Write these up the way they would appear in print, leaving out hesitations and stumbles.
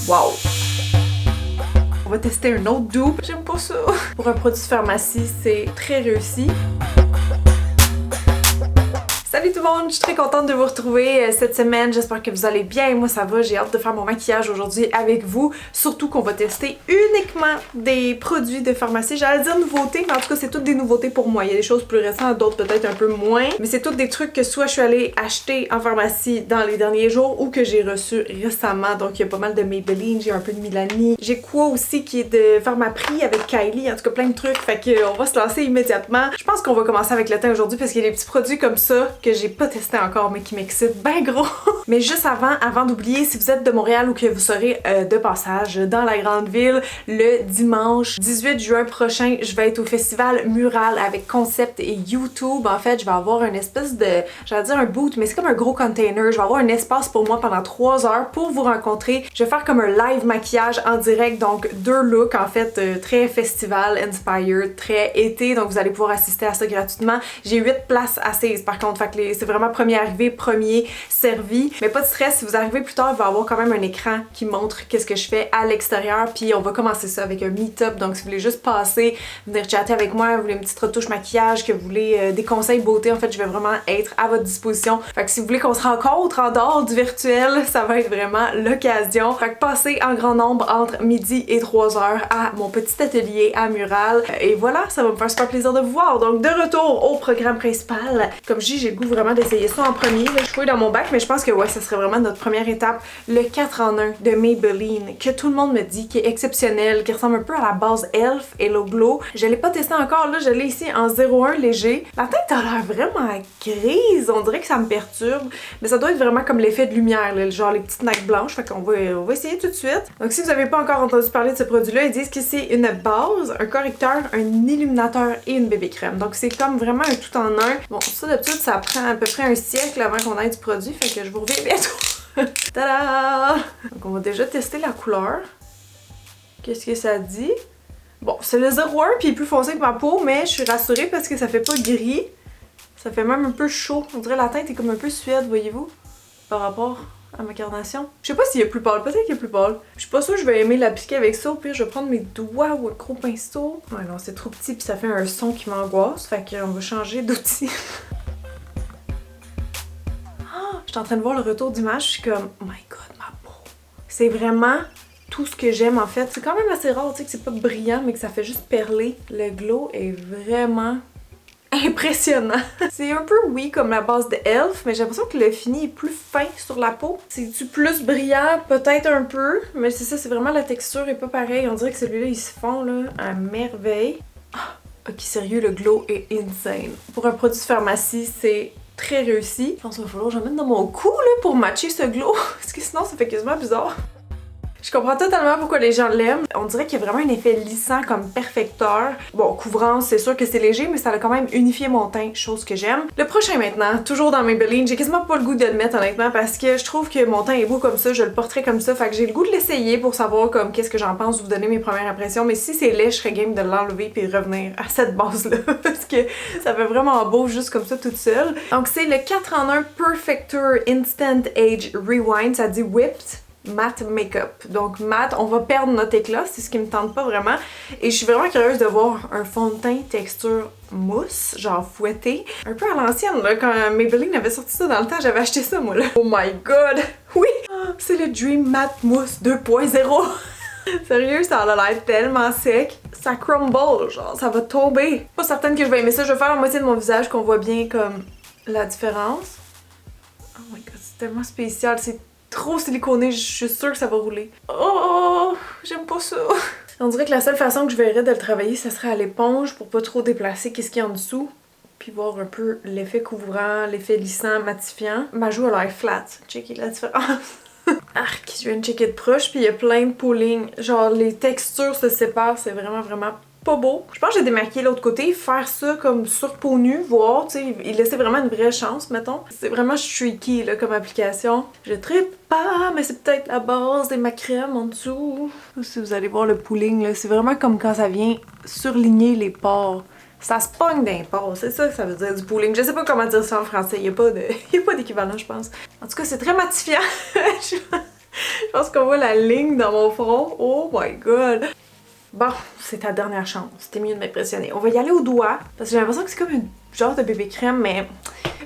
Wow! On va tester un autre dupe. J'aime pas ça. Pour un produit de pharmacie, c'est très réussi. Salut tout le monde, je suis très contente de vous retrouver cette semaine, j'espère que vous allez bien, moi ça va, j'ai hâte de faire mon maquillage aujourd'hui avec vous, surtout qu'on va tester uniquement des produits de pharmacie, j'allais dire nouveautés, mais en tout cas c'est toutes des nouveautés pour moi, il y a des choses plus récentes, d'autres peut-être un peu moins, mais c'est toutes des trucs que soit je suis allée acheter en pharmacie dans les derniers jours ou que j'ai reçu récemment, donc il y a pas mal de Maybelline, j'ai un peu de Milani, j'ai quoi aussi qui est de Pharmaprix avec Kylie, en tout cas plein de trucs, fait qu'on va se lancer immédiatement. Je pense qu'on va commencer avec le teint aujourd'hui parce qu'il y a des petits produits comme ça que j'ai pas testé encore mais qui m'excitent ben gros. Mais juste avant d'oublier, si vous êtes de Montréal ou que vous serez de passage dans la grande ville, le dimanche 18 juin prochain, je vais être au festival Mural avec Concept et YouTube. En fait, je vais avoir une espèce de, j'allais dire un boot, mais c'est comme un gros container. Je vais avoir un espace pour moi pendant 3 heures pour vous rencontrer. Je vais faire comme un live maquillage en direct, donc 2 looks en fait, très festival inspired, très été, donc vous allez pouvoir assister à ça gratuitement. J'ai 8 places assises par contre, fait que c'est vraiment premier arrivé, premier servi. Mais pas de stress, si vous arrivez plus tard, il va y avoir quand même un écran qui montre qu'est-ce que je fais à l'extérieur. Puis on va commencer ça avec un meet-up. Donc si vous voulez juste passer, venir chatter avec moi, vous voulez une petite retouche maquillage, que vous voulez des conseils beauté, en fait, je vais vraiment être à votre disposition. Fait que si vous voulez qu'on se rencontre en dehors du virtuel, ça va être vraiment l'occasion. Fait que passez en grand nombre entre midi et 3 heures à mon petit atelier à Mural. Et voilà, ça va me faire super plaisir de vous voir. Donc de retour au programme principal. Comme je dis, j'ai le goût vraiment d'essayer ça en premier. Là, je fouille dans mon bac, mais je pense que ouais, ça serait vraiment notre première étape. Le 4 en 1 de Maybelline, que tout le monde me dit, qui est exceptionnel, qui ressemble un peu à la base Elf Hello Glow. Je l'ai pas testé encore, là, je l'ai ici en 01 léger. La teinte a l'air vraiment grise, on dirait que ça me perturbe, mais ça doit être vraiment comme l'effet de lumière, là, genre les petites nattes blanches, fait qu'on va essayer tout de suite. Donc si vous avez pas encore entendu parler de ce produit-là, ils disent que c'est une base, un correcteur, un illuminateur et une bébé crème. Donc c'est comme vraiment un tout en un. Bon, ça d'habitude, ça prend à peu près un siècle avant qu'on ait du produit, fait que je vous reviens bientôt. Tada! Donc on va déjà tester la couleur. Qu'est-ce que ça dit? Bon, c'est le 01 puis il est plus foncé que ma peau, mais je suis rassurée parce que ça fait pas gris. Ça fait même un peu chaud. On dirait la teinte est comme un peu suède, voyez-vous? Par rapport à ma carnation. Je sais pas s'il est plus pâle, peut-être qu'il est plus pâle. Je suis pas sûre que je vais aimer l'appliquer avec ça, au pire je vais prendre mes doigts ou un gros pinceau. Ouais non, c'est trop petit puis ça fait un son qui m'angoisse, fait qu'on va changer d'outil. Je suis en train de voir le retour d'image, je suis comme oh my god, ma peau. C'est vraiment tout ce que j'aime en fait. C'est quand même assez rare, tu sais, que c'est pas brillant mais que ça fait juste perler. Le glow est vraiment impressionnant. C'est un peu oui comme la base de Elf, mais j'ai l'impression que le fini est plus fin sur la peau. C'est-tu plus brillant? Peut-être un peu, mais c'est ça, c'est vraiment la texture est pas pareille. On dirait que celui-là, il se fond là à merveille. Ok, sérieux, le glow est insane. Pour un produit de pharmacie, c'est très réussi. Je pense qu'il va falloir que je le mette dans mon cou là pour matcher ce glow, parce que sinon ça fait quasiment bizarre. Je comprends totalement pourquoi les gens l'aiment. On dirait qu'il y a vraiment un effet lissant comme perfecteur. Bon, couvrance, c'est sûr que c'est léger, mais ça a quand même unifié mon teint, chose que j'aime. Le prochain maintenant, toujours dans Maybelline, j'ai quasiment pas le goût de le mettre honnêtement parce que je trouve que mon teint est beau comme ça, je le porterai comme ça, fait que j'ai le goût de l'essayer pour savoir comme qu'est-ce que j'en pense, vous donner mes premières impressions, mais si c'est laid, je serais game de l'enlever puis de revenir à cette base-là parce que ça fait vraiment beau juste comme ça toute seule. Donc c'est le 4 en 1 Perfector Instant Age Rewind, ça dit Whipped Matte Makeup. Donc matte, on va perdre notre éclat, c'est ce qui me tente pas vraiment. Et je suis vraiment curieuse de voir un fond de teint texture mousse, genre fouetté. Un peu à l'ancienne, là, quand Maybelline avait sorti ça dans le temps, j'avais acheté ça moi là. Oh my god! Oui! C'est le Dream Matte Mousse 2.0! Sérieux, ça a l'air tellement sec. Ça crumble, genre ça va tomber. Pas certaine que je vais aimer ça, je vais faire la moitié de mon visage qu'on voit bien comme la différence. Oh my god, c'est tellement spécial, c'est trop siliconé, je suis sûre que ça va rouler. Oh, j'aime pas ça. On dirait que la seule façon que je verrais de le travailler, ça serait à l'éponge pour pas trop déplacer qu'est-ce qu'il y a en dessous. Puis voir un peu l'effet couvrant, l'effet lissant, matifiant. Ma joue a l'air flat. Checkez la différence. Arc, je viens de checker de proche, puis il y a plein de pooling. Genre, les textures se séparent, c'est vraiment pas beau. Je pense que j'ai démaquillé l'autre côté, faire ça comme sur peau nue, voir, tu sais, il laissait vraiment une vraie chance, mettons. C'est vraiment streaky, là, comme application. Je trippe pas, mais c'est peut-être la base de ma crème en dessous. Si vous allez voir le pooling, là, c'est vraiment comme quand ça vient surligner les pores. Ça se pogne d'un port, c'est ça que ça veut dire du pooling. Je sais pas comment dire ça en français, il y a pas d'équivalent, je pense. En tout cas, c'est très matifiant. Je pense qu'on voit la ligne dans mon front. Oh my god! Bon, c'est ta dernière chance. C'était mieux de m'impressionner. On va y aller au doigt, parce que j'ai l'impression que c'est comme une genre de bébé crème, mais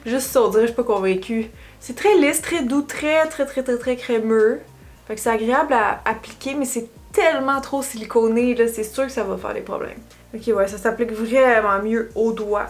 juste ça, on dirait que je suis pas convaincue. C'est très lisse, très doux, très crémeux. Fait que c'est agréable à appliquer, mais c'est tellement trop siliconé, là, c'est sûr que ça va faire des problèmes. Ok, ouais, ça s'applique vraiment mieux au doigt.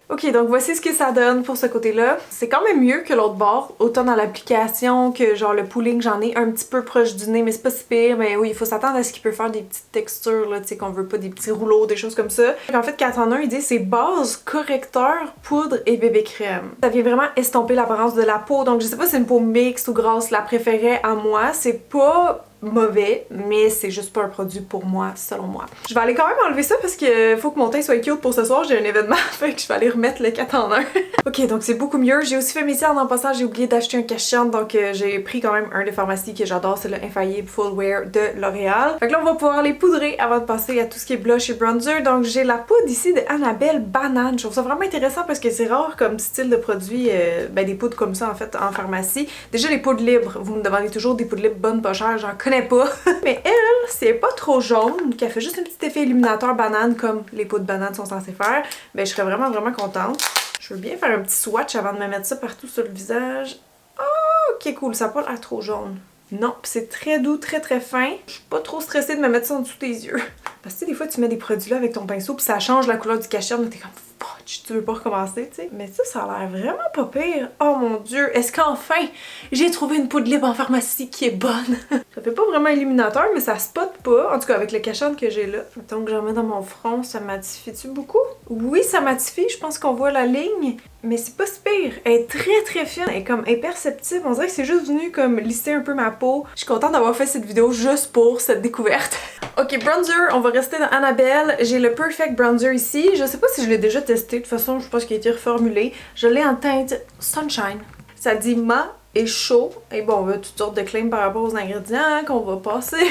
Ok, donc voici ce que ça donne pour ce côté-là. C'est quand même mieux que l'autre bord, autant dans l'application que genre le pooling, j'en ai un petit peu proche du nez, mais c'est pas si pire. Mais oui, il faut s'attendre à ce qu'il peut faire des petites textures, là, tu sais, qu'on veut pas, des petits rouleaux, des choses comme ça. En fait, 4 en 1, il dit c'est base, correcteur, poudre et bébé crème. Ça vient vraiment estomper l'apparence de la peau, donc je sais pas si c'est une peau mixte ou grasse, la préférée à moi. C'est pas mauvais, mais c'est juste pas un produit pour moi, selon moi. Je vais aller quand même enlever ça parce que faut que mon teint soit cute pour ce soir, j'ai un événement, fait que je vais aller remettre le 4 en 1. Ok, donc c'est beaucoup mieux. J'ai aussi fait mes cils en passant, j'ai oublié d'acheter un cache-cerne, donc j'ai pris quand même un des pharmacies que j'adore, c'est le Infaillible Full Wear de L'Oréal. Fait que là, on va pouvoir les poudrer avant de passer à tout ce qui est blush et bronzer. Donc j'ai la poudre ici de Annabelle Banane. Je trouve ça vraiment intéressant parce que c'est rare comme style de produit, ben des poudres comme ça en fait en pharmacie. Déjà les poudres libres, vous me demandez toujours des poudres libres bonnes, pas chères, j'en connais pas. Mais elle, c'est pas trop jaune, qu'elle fait juste un petit effet illuminateur banane comme les poudres bananes sont censées faire, ben je serais vraiment contente. Je veux bien faire un petit swatch avant de me mettre ça partout sur le visage. Oh, ok cool, ça a pas l'air trop jaune. Non, c'est très doux, très fin. Je suis pas trop stressée de me mettre ça en dessous des yeux. Parce que tu sais, des fois tu mets des produits là avec ton pinceau puis ça change la couleur du cache-cerne, t'es comme fudge, tu veux pas recommencer, tu sais. Mais ça a l'air vraiment pas pire. Oh mon dieu, est-ce qu'enfin j'ai trouvé une poudre libre en pharmacie qui est bonne? Ça fait pas vraiment illuminateur, mais ça spot pas. En tout cas, avec le cache-cerne que j'ai là. Donc j'en mets dans mon front, ça matifie-tu beaucoup? Oui, ça matifie, je pense qu'on voit la ligne. Mais c'est pas si pire. Elle est très fine. Elle est comme imperceptible. On dirait que c'est juste venu comme lisser un peu ma peau. Je suis contente d'avoir fait cette vidéo juste pour cette découverte. Ok, bronzer, on va rester dans Annabelle. J'ai le Perfect Bronzer ici. Je sais pas si je l'ai déjà testé. De toute façon, je pense qu'il a été reformulé. Je l'ai en teinte Sunshine. Ça dit mat et chaud. Et bon, on a toutes sortes de claims par rapport aux ingrédients qu'on va passer.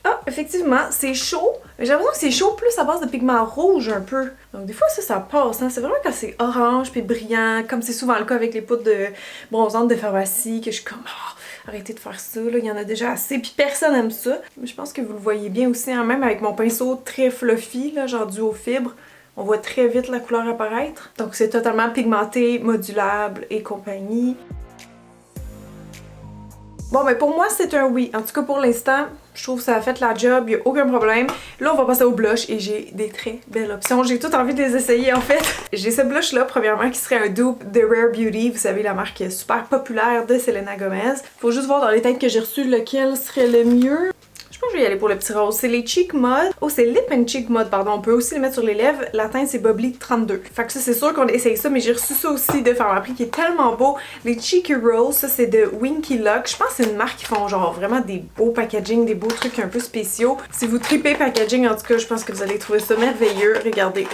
Ah, effectivement, c'est chaud. Mais j'ai l'impression que c'est chaud plus à base de pigments rouges un peu. Donc des fois ça passe, hein. C'est vraiment quand c'est orange puis brillant, comme c'est souvent le cas avec les poudres de bronzantes de pharmacie, que je suis comme arrêtez de faire ça, là, il y en a déjà assez, puis personne aime ça. Mais je pense que vous le voyez bien aussi, hein, même avec mon pinceau très fluffy, là, genre dû aux fibres. On voit très vite la couleur apparaître. Donc c'est totalement pigmenté, modulable et compagnie. Bon, mais pour moi, c'est un oui. En tout cas, pour l'instant, je trouve que ça a fait la job, il n'y a aucun problème. Là, on va passer au blush et j'ai des très belles options. J'ai tout envie de les essayer, en fait. J'ai ce blush-là, premièrement, qui serait un dupe de Rare Beauty. Vous savez, la marque super populaire de Selena Gomez. Faut juste voir dans les teintes que j'ai reçues lequel serait le mieux. Je pense que je vais y aller pour le petit rose. C'est les Cheek Mud. Oh, c'est Lip and Cheek Mud, pardon. On peut aussi les mettre sur les lèvres. La teinte, c'est Bubbly 32. Fait que ça, c'est sûr qu'on essaye ça, mais j'ai reçu ça aussi de Pharmaprix qui est tellement beau. Les Cheeky Rolls, ça, c'est de Winky Luck. Je pense que c'est une marque qui font genre vraiment des beaux packaging, des beaux trucs un peu spéciaux. Si vous tripez packaging, en tout cas, je pense que vous allez trouver ça merveilleux. Regardez.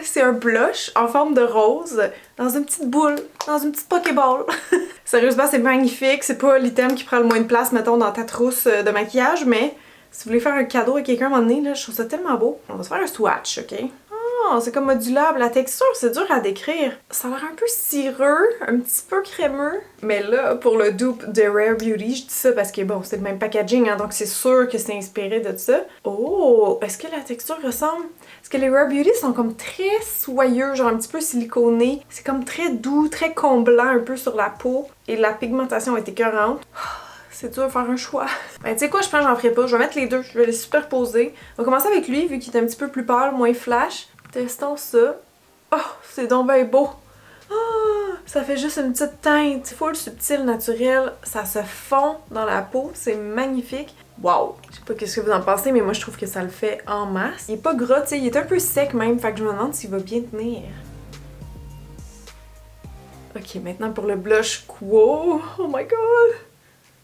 C'est un blush en forme de rose dans une petite boule, dans une petite Pokéball. Sérieusement, c'est magnifique. C'est pas l'item qui prend le moins de place, mettons, dans ta trousse de maquillage, mais si vous voulez faire un cadeau à quelqu'un à un moment donné, là, je trouve ça tellement beau. On va se faire un swatch, ok? Oh, c'est comme modulable. La texture, c'est dur à décrire. Ça a l'air un peu cireux, un petit peu crémeux. Mais là, pour le dupe de Rare Beauty, je dis ça parce que bon, c'est le même packaging, hein, donc c'est sûr que c'est inspiré de ça. Oh, est-ce que la texture ressemble? Parce que les Rare Beauty sont comme très soyeux, genre un petit peu siliconés. C'est comme très doux, très comblant un peu sur la peau. Et la pigmentation est écœurante. C'est dur de faire un choix. Ben tu sais quoi, je pense que j'en ferai pas. Je vais mettre les deux, je vais les superposer. On va commencer avec lui, vu qu'il est un petit peu plus pâle, moins flash. Testons ça. Oh, c'est donc bien beau. Oh, ça fait juste une petite teinte full subtile, naturelle. Ça se fond dans la peau, c'est magnifique. Wow! Je sais pas qu'est-ce que vous en pensez, mais moi je trouve que ça le fait en masse. Il est pas gras, tu sais, il est un peu sec même, fait que je me demande s'il va bien tenir. Ok, maintenant pour le blush Quo. Oh my god!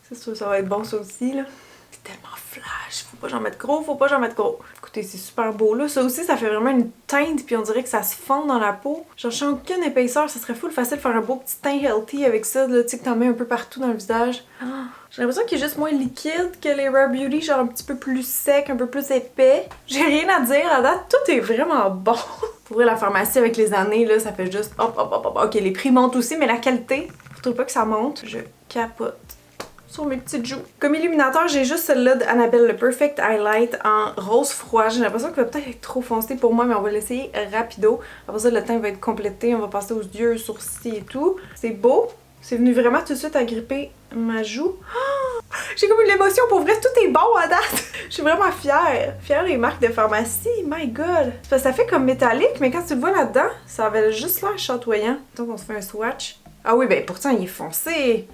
C'est sûr, ça va être bon ça aussi, là. C'est tellement flash. Faut pas j'en mettre gros, faut pas j'en mettre gros. Écoutez, c'est super beau, là. Ça aussi, ça fait vraiment une teinte, puis on dirait que ça se fond dans la peau. Genre, je sens aucune épaisseur. Ça serait full facile de faire un beau petit teint healthy avec ça, là. Tu sais, que t'en mets un peu partout dans le visage. J'ai l'impression qu'il est juste moins liquide que les Rare Beauty, genre un petit peu plus sec, un peu plus épais. J'ai rien à dire, à date, tout est vraiment bon. Pour vrai, la pharmacie avec les années, là, ça fait juste hop. Ok, les prix montent aussi, mais la qualité, je trouve pas que ça monte. Je capote sur mes petites joues. Comme illuminateur, j'ai juste celle-là d'Annabelle, le Perfect Highlight en rose froid. J'ai l'impression qu'il va peut-être être trop foncé pour moi, mais on va l'essayer rapido. Après ça, le teint va être complété, on va passer aux yeux, aux sourcils et tout. C'est beau. C'est venu vraiment tout de suite agripper ma joue. Oh! J'ai comme une émotion, pour vrai, tout est bon à date! Je suis vraiment fière. Fière des marques de pharmacie, my god! Ça fait comme métallique, mais quand tu le vois là-dedans, ça avait juste l'air chatoyant. Donc on se fait un swatch. Ah oui, ben pourtant il est foncé!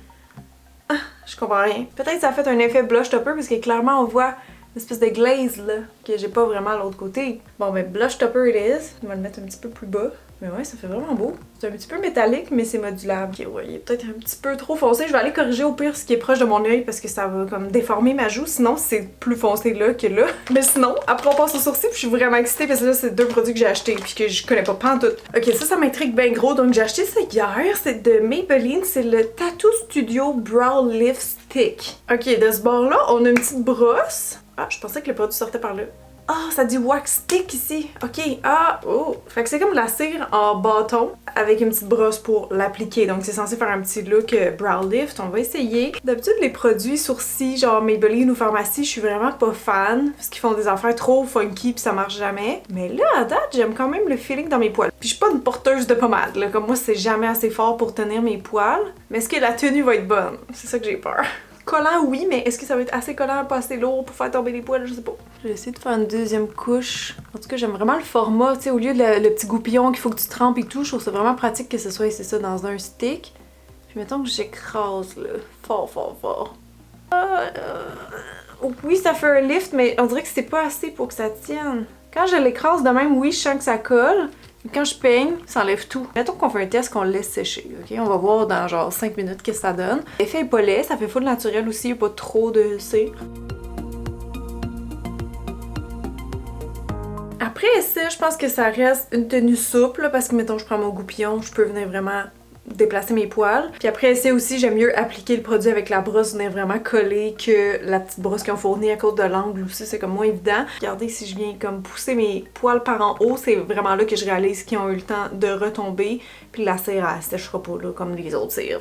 Ah, je comprends rien. Peut-être que ça a fait un effet blush topper parce que clairement on voit une espèce de glaze là, que j'ai pas vraiment à l'autre côté. Bon ben blush topper it is. On va le mettre un petit peu plus bas. Mais ouais, ça fait vraiment beau. C'est un petit peu métallique, mais c'est modulable. Ok, ouais, il est peut-être un petit peu trop foncé. Je vais aller corriger au pire ce qui est proche de mon œil parce que ça va comme déformer ma joue. Sinon, c'est plus foncé là que là. Mais sinon, après on passe au sourcil, puis je suis vraiment excitée parce que là, c'est deux produits que j'ai achetés puis que je connais pas pantoute. Ok, ça m'intrigue bien gros. Donc j'ai acheté ça hier. C'est de Maybelline. C'est le Tattoo Studio Brow Lift Stick. Ok, de ce bord-là, on a une petite brosse. Ah, je pensais que le produit sortait par là. Ah, ça dit wax stick ici. Ok, ah, oh. Fait que c'est comme de la cire en bâton avec une petite brosse pour l'appliquer. Donc c'est censé faire un petit look brow lift. On va essayer. D'habitude, les produits sourcils, genre Maybelline ou pharmacie, je suis vraiment pas fan. Parce qu'ils font des affaires trop funky pis ça marche jamais. Mais là, à date, j'aime quand même le feeling dans mes poils. Puis je suis pas une porteuse de pommade, là. Comme moi, c'est jamais assez fort pour tenir mes poils. Mais est-ce que la tenue va être bonne? C'est ça que j'ai peur. Collant, oui, mais est-ce que ça va être assez collant, pas assez lourd pour faire tomber les poils? Je sais pas. Je vais essayer de faire une deuxième couche. En tout cas, j'aime vraiment le format, tu sais, au lieu de le petit goupillon qu'il faut que tu trempes et tout, je trouve ça vraiment pratique que ce soit, c'est ça, dans un stick. Puis mettons que j'écrase, là, fort, fort, fort. Oui, ça fait un lift, mais on dirait que c'est pas assez pour que ça tienne. Quand je l'écrase de même, oui, je sens que ça colle. Quand je peigne, ça enlève tout. Mettons qu'on fait un test qu'on le laisse sécher, ok? On va voir dans genre 5 minutes qu'est-ce que ça donne. L'effet est pas laid, ça fait full naturel aussi, il n'y a pas trop de cire. Après ça, je pense que ça reste une tenue souple, là, parce que mettons je prends mon goupillon, je peux venir vraiment déplacer mes poils. Puis après c'est aussi, j'aime mieux appliquer le produit avec la brosse, venir vraiment coller que la petite brosse qu'ils ont fournie à cause de l'angle aussi, c'est comme moins évident. Regardez, si je viens comme pousser mes poils par en haut, c'est vraiment là que je réalise qu'ils ont eu le temps de retomber. Puis la cire, elle séchera pas là comme les autres cires.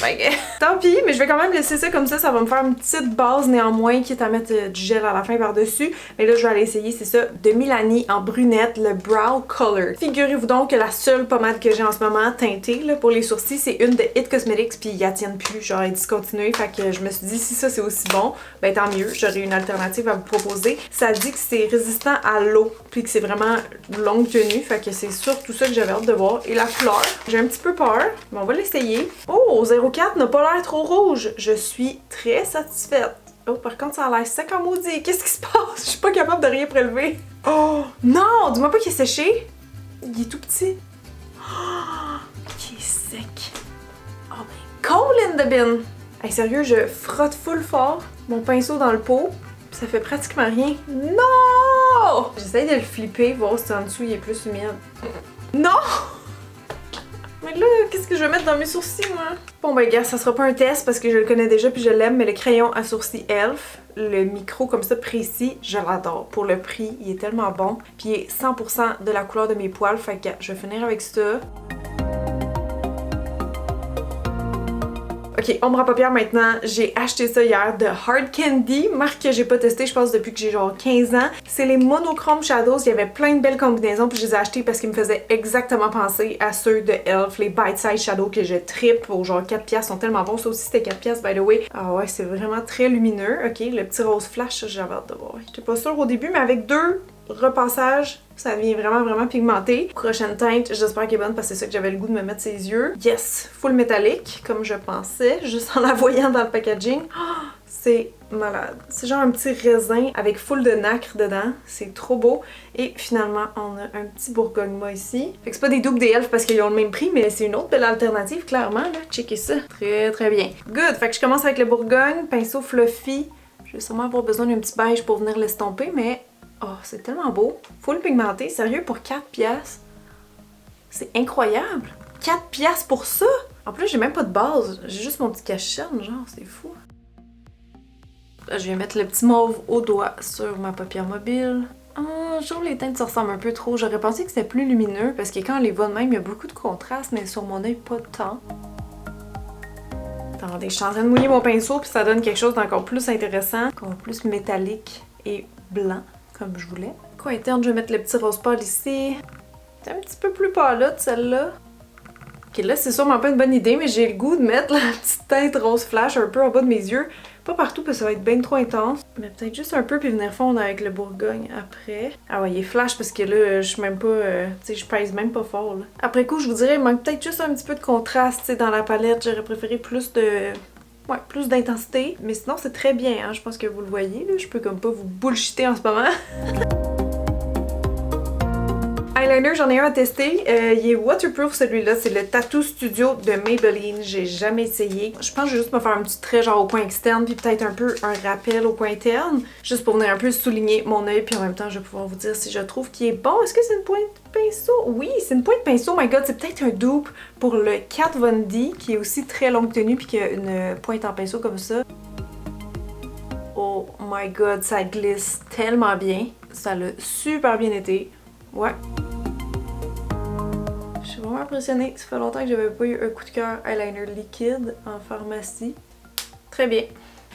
Tant pis, mais je vais quand même laisser ça comme ça va me faire une petite base néanmoins, quitte à mettre du gel à la fin par-dessus. Mais là, je vais aller essayer, c'est ça, de Milani en brunette, le Brow Color. Figurez-vous donc que la seule pommade que j'ai en ce moment teintée là, pour les sourcils, c'est une de It Cosmetics, puis ils la tiennent plus, genre elle est discontinuée. Fait que je me suis dit, si ça c'est aussi bon, ben tant mieux, j'aurai une alternative à vous proposer. Ça dit que c'est résistant à l'eau, puis que c'est vraiment longue tenue, fait que c'est surtout ça que j'avais hâte de voir. Et la couleur, j'ai un petit peu peur, mais on va l'essayer. Oh, 04 n'a pas l'air trop rouge. Je suis très satisfaite. Oh, par contre, ça a l'air sec en maudit. Qu'est-ce qui se passe? Je suis pas capable de rien prélever. Oh, non! Dis-moi pas qu'il est séché. Il est tout petit. Oh, il est sec. Oh, ben, cold in the bin. Hey, sérieux, je frotte full fort mon pinceau dans le pot. Ça fait pratiquement rien. Non! J'essaye de le flipper, voir si en dessous il est plus humide. Non! Mais là, qu'est-ce que je vais mettre dans mes sourcils, moi? Bon, ben, gars, ça sera pas un test parce que je le connais déjà puis je l'aime, mais le crayon à sourcils Elf, le micro comme ça précis, je l'adore. Pour le prix, il est tellement bon. Puis il est 100% de la couleur de mes poils, fait que je vais finir avec ça. Ok, ombre à paupières maintenant, j'ai acheté ça hier de Hard Candy, marque que j'ai pas testé je pense depuis que j'ai genre 15 ans. C'est les monochrome shadows, il y avait plein de belles combinaisons puis je les ai achetés parce qu'ils me faisaient exactement penser à ceux de Elf, les bite size shadows que je trippe pour genre 4$, sont tellement bons. Ça aussi c'était 4$ by the way. Ah ouais, c'est vraiment très lumineux. Ok, le petit rose flash, j'avais hâte de voir. J'étais pas sûre au début, mais avec deux repassages, ça devient vraiment pigmenté. Prochaine teinte, j'espère qu'elle est bonne parce que c'est ça que j'avais le goût de me mettre ses yeux. Yes! Full métallique, comme je pensais, juste en la voyant dans le packaging. Oh, c'est malade. C'est genre un petit raisin avec full de nacre dedans. C'est trop beau. Et finalement, on a un petit bourgogne-moi ici. Fait que c'est pas des dupes des elfes parce qu'ils ont le même prix, mais c'est une autre belle alternative, clairement. Là. Checkez ça. Très bien. Good! Fait que je commence avec le bourgogne, pinceau fluffy. Je vais sûrement avoir besoin d'un petit beige pour venir l'estomper, mais oh, c'est tellement beau. Full pigmenté, sérieux, pour 4$. C'est incroyable. 4$ pour ça? En plus, j'ai même pas de base. J'ai juste mon petit cache-cerne, genre, c'est fou. Là, je vais mettre le petit mauve au doigt sur ma paupière mobile. Oh, je trouve les teintes se ressemblent un peu trop. J'aurais pensé que c'était plus lumineux parce que quand on les voit de même, il y a beaucoup de contraste, mais sur mon œil, pas tant. Dans Attendez, je suis en train de mouiller mon pinceau puis ça donne quelque chose d'encore plus intéressant, encore plus métallique et blanc, comme je voulais. Coin interne, je vais mettre le petit rose pâle ici. C'est un petit peu plus pâlotte, celle-là. Ok, là, c'est sûrement pas une bonne idée, mais j'ai le goût de mettre la petite teinte rose flash un peu en bas de mes yeux. Pas partout parce que ça va être bien trop intense. Mais peut-être juste un peu puis venir fondre avec le Bourgogne après. Ah ouais, il est flash parce que là, je suis même pas... tu sais, je pèse même pas fort, là. Après coup, je vous dirais, il manque peut-être juste un petit peu de contraste, tu sais, dans la palette. J'aurais préféré plus de... Ouais, plus d'intensité. Mais sinon, c'est très bien, hein. Je pense que vous le voyez, là. Je peux comme pas vous bullshiter en ce moment. Eyeliner, j'en ai un à tester. Il est waterproof celui-là. C'est le Tattoo Studio de Maybelline. J'ai jamais essayé. Je pense que je vais juste me faire un petit trait genre au coin externe puis peut-être un peu un rappel au coin interne. Juste pour venir un peu souligner mon œil puis en même temps je vais pouvoir vous dire si je trouve qu'il est bon. Est-ce que c'est une pointe pinceau? Oui, c'est une pointe pinceau. Oh my god, c'est peut-être un dupe pour le Kat Von D qui est aussi très longue tenue puis qui a une pointe en pinceau comme ça. Oh my god, ça glisse tellement bien. Ça l'a super bien été. Ouais. Je suis vraiment impressionnée. Ça fait longtemps que j'avais pas eu un coup de cœur eyeliner liquide en pharmacie. Très bien.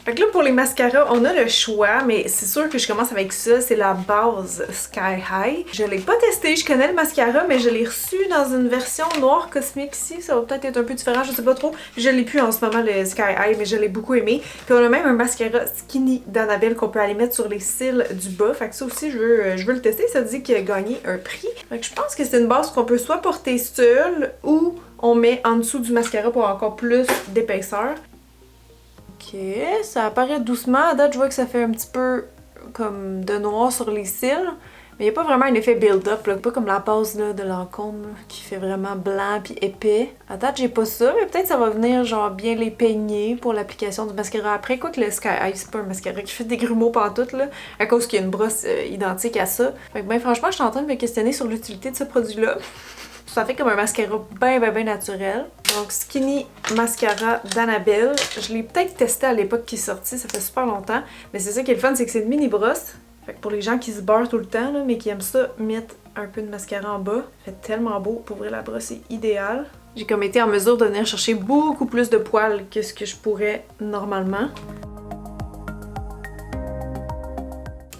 Fait que là, pour les mascaras, on a le choix, mais c'est sûr que je commence avec ça. C'est la base Sky High. Je l'ai pas testé, je connais le mascara, mais je l'ai reçu dans une version noire cosmique ici. Ça va peut-être être un peu différent, je sais pas trop. Je l'ai plus en ce moment, le Sky High, mais je l'ai beaucoup aimé. Puis on a même un mascara Skinny d'Annabelle qu'on peut aller mettre sur les cils du bas. Fait que ça aussi, je veux le tester. Ça dit qu'il a gagné un prix. Fait que je pense que c'est une base qu'on peut soit porter seule ou on met en dessous du mascara pour encore plus d'épaisseur. Ok, ça apparaît doucement. À date, je vois que ça fait un petit peu comme de noir sur les cils. Mais il n'y a pas vraiment un effet build-up, pas comme la base là, de Lancôme là, qui fait vraiment blanc puis épais. À date, j'ai pas ça, mais peut-être ça va venir genre bien les peigner pour l'application du mascara après. Quoique le Sky High, c'est pas un mascara qui fait des grumeaux pantoute là, à cause qu'il y a une brosse identique à ça. Fait que ben franchement, je suis en train de me questionner sur l'utilité de ce produit-là. Ça fait comme un mascara bien naturel. Donc Skinny Mascara d'Annabelle. Je l'ai peut-être testé à l'époque qui est sorti, ça fait super longtemps. Mais c'est ça qui est le fun, c'est que c'est une mini brosse. Fait que pour les gens qui se beurrent tout le temps, là, mais qui aiment ça, mettre un peu de mascara en bas. Ça fait tellement beau. Pour vrai, la brosse est idéale. J'ai comme été en mesure de venir chercher beaucoup plus de poils que ce que je pourrais normalement.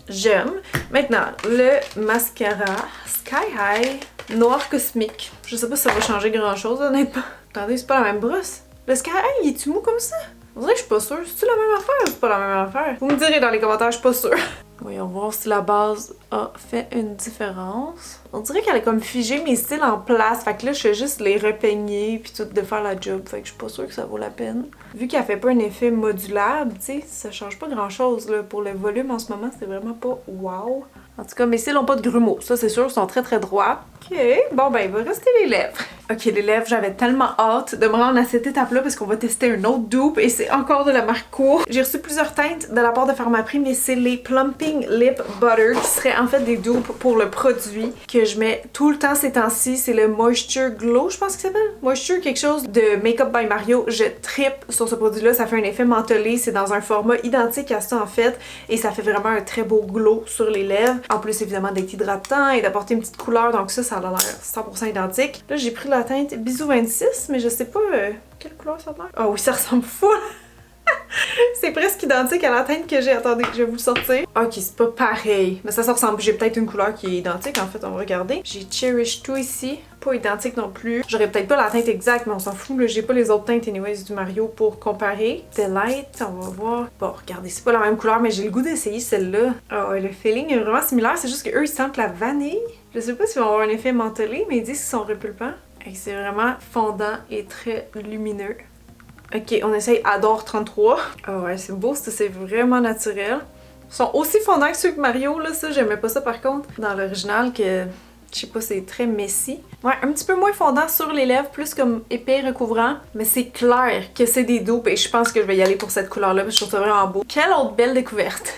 J'aime. Maintenant, le mascara Sky High Noir Cosmique. Je sais pas si ça va changer grand chose, honnêtement. Attendez, c'est pas la même brosse. Le Sky High, il est-tu mou comme ça? On dirait que je suis pas sûre. C'est-tu la même affaire ou c'est pas la même affaire? Vous me direz dans les commentaires, je suis pas sûre. Voyons voir si la base a fait une différence. On dirait qu'elle a comme figé mes cils en place. Fait que là, je fais juste les repeigner puis tout de faire la job. Fait que je suis pas sûre que ça vaut la peine. Vu qu'elle fait pas un effet modulable, tu sais, ça change pas grand-chose là. Pour le volume en ce moment, c'est vraiment pas wow. En tout cas, mes cils ont pas de grumeaux. Ça, c'est sûr, ils sont très droits. Ok, bon ben, il va rester les lèvres. Ok, les lèvres, j'avais tellement hâte de me rendre à cette étape-là parce qu'on va tester un autre dupe et c'est encore de la marque Court. J'ai reçu plusieurs teintes de la part de Pharmaprix, mais c'est les Plumping Lip Butter qui seraient en fait des dupes pour le produit que je mets tout le temps ces temps-ci. C'est le Moisture Glow, je pense qu'il s'appelle. Moisture quelque chose de Makeup by Mario. Je trippe sur ce produit-là. Ça fait un effet mentholé. C'est dans un format identique à ça en fait et ça fait vraiment un très beau glow sur les lèvres. En plus, évidemment, d'être hydratant et d'apporter une petite couleur. Donc ça a l'air 100% identique. Là, j'ai pris la teinte Bisou 26, mais je sais pas quelle couleur ça a l'air. Ah oui, ça ressemble fou! C'est presque identique à la teinte que j'ai. Attendez, je vais vous le sortir. Ok, c'est pas pareil. Mais ça se ressemble. J'ai peut-être une couleur qui est identique, en fait, on va regarder. J'ai Cherish 2 ici. Pas identique non plus. J'aurais peut-être pas la teinte exacte, mais on s'en fout. J'ai pas les autres teintes anyways du Mario pour comparer. Delight, on va voir. Bon, regardez, c'est pas la même couleur, mais j'ai le goût d'essayer celle-là. Oh, le feeling est vraiment similaire. C'est juste qu'eux, ils sentent la vanille. Je sais pas s'ils vont avoir un effet mentholé, mais ils disent qu'ils sont repulpants. Et c'est vraiment fondant et très lumineux. Ok, on essaye Adore 33. Ah ouais, c'est beau, c'est vraiment naturel. Ils sont aussi fondants que ceux de Mario, là, ça, j'aimais pas ça par contre. Dans l'original, que je sais pas, c'est très messy. Ouais, un petit peu moins fondant sur les lèvres, plus comme épais recouvrant. Mais c'est clair que c'est des dupes et je pense que je vais y aller pour cette couleur-là parce que je trouve ça vraiment beau. Quelle autre belle découverte!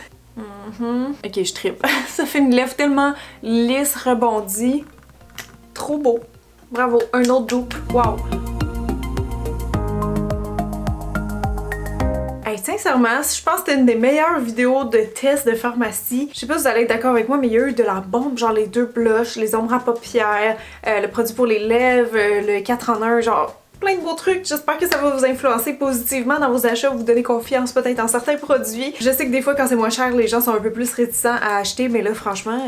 Ok, je trippe. Ça fait une lèvre tellement lisse, rebondie. Trop beau. Bravo, un autre dupe. Wow! Hey, sincèrement, je pense que c'était une des meilleures vidéos de tests de pharmacie. Je sais pas si vous allez être d'accord avec moi, mais il y a eu de la bombe, genre les deux blushs, les ombres à paupières, le produit pour les lèvres, le 4 en 1, genre plein de beaux trucs. J'espère que ça va vous influencer positivement dans vos achats, vous donner confiance peut-être en certains produits. Je sais que des fois quand c'est moins cher, les gens sont un peu plus réticents à acheter, mais là franchement,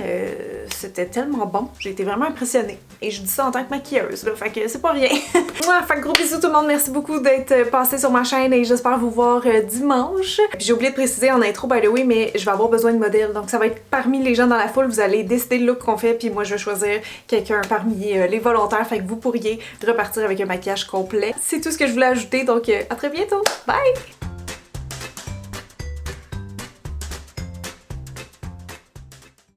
c'était tellement bon. J'ai été vraiment impressionnée. Et je dis ça en tant que maquilleuse, là, fait que c'est pas rien. Fait que gros bisous tout le monde, merci beaucoup d'être passé sur ma chaîne et j'espère vous voir dimanche. J'ai oublié de préciser en intro, by the way, mais je vais avoir besoin de modèles, donc ça va être parmi les gens dans la foule, vous allez décider le look qu'on fait, puis moi je vais choisir quelqu'un parmi les volontaires, fait que vous pourriez repartir avec un maquillage complet. C'est tout ce que je voulais ajouter, donc à très bientôt, bye!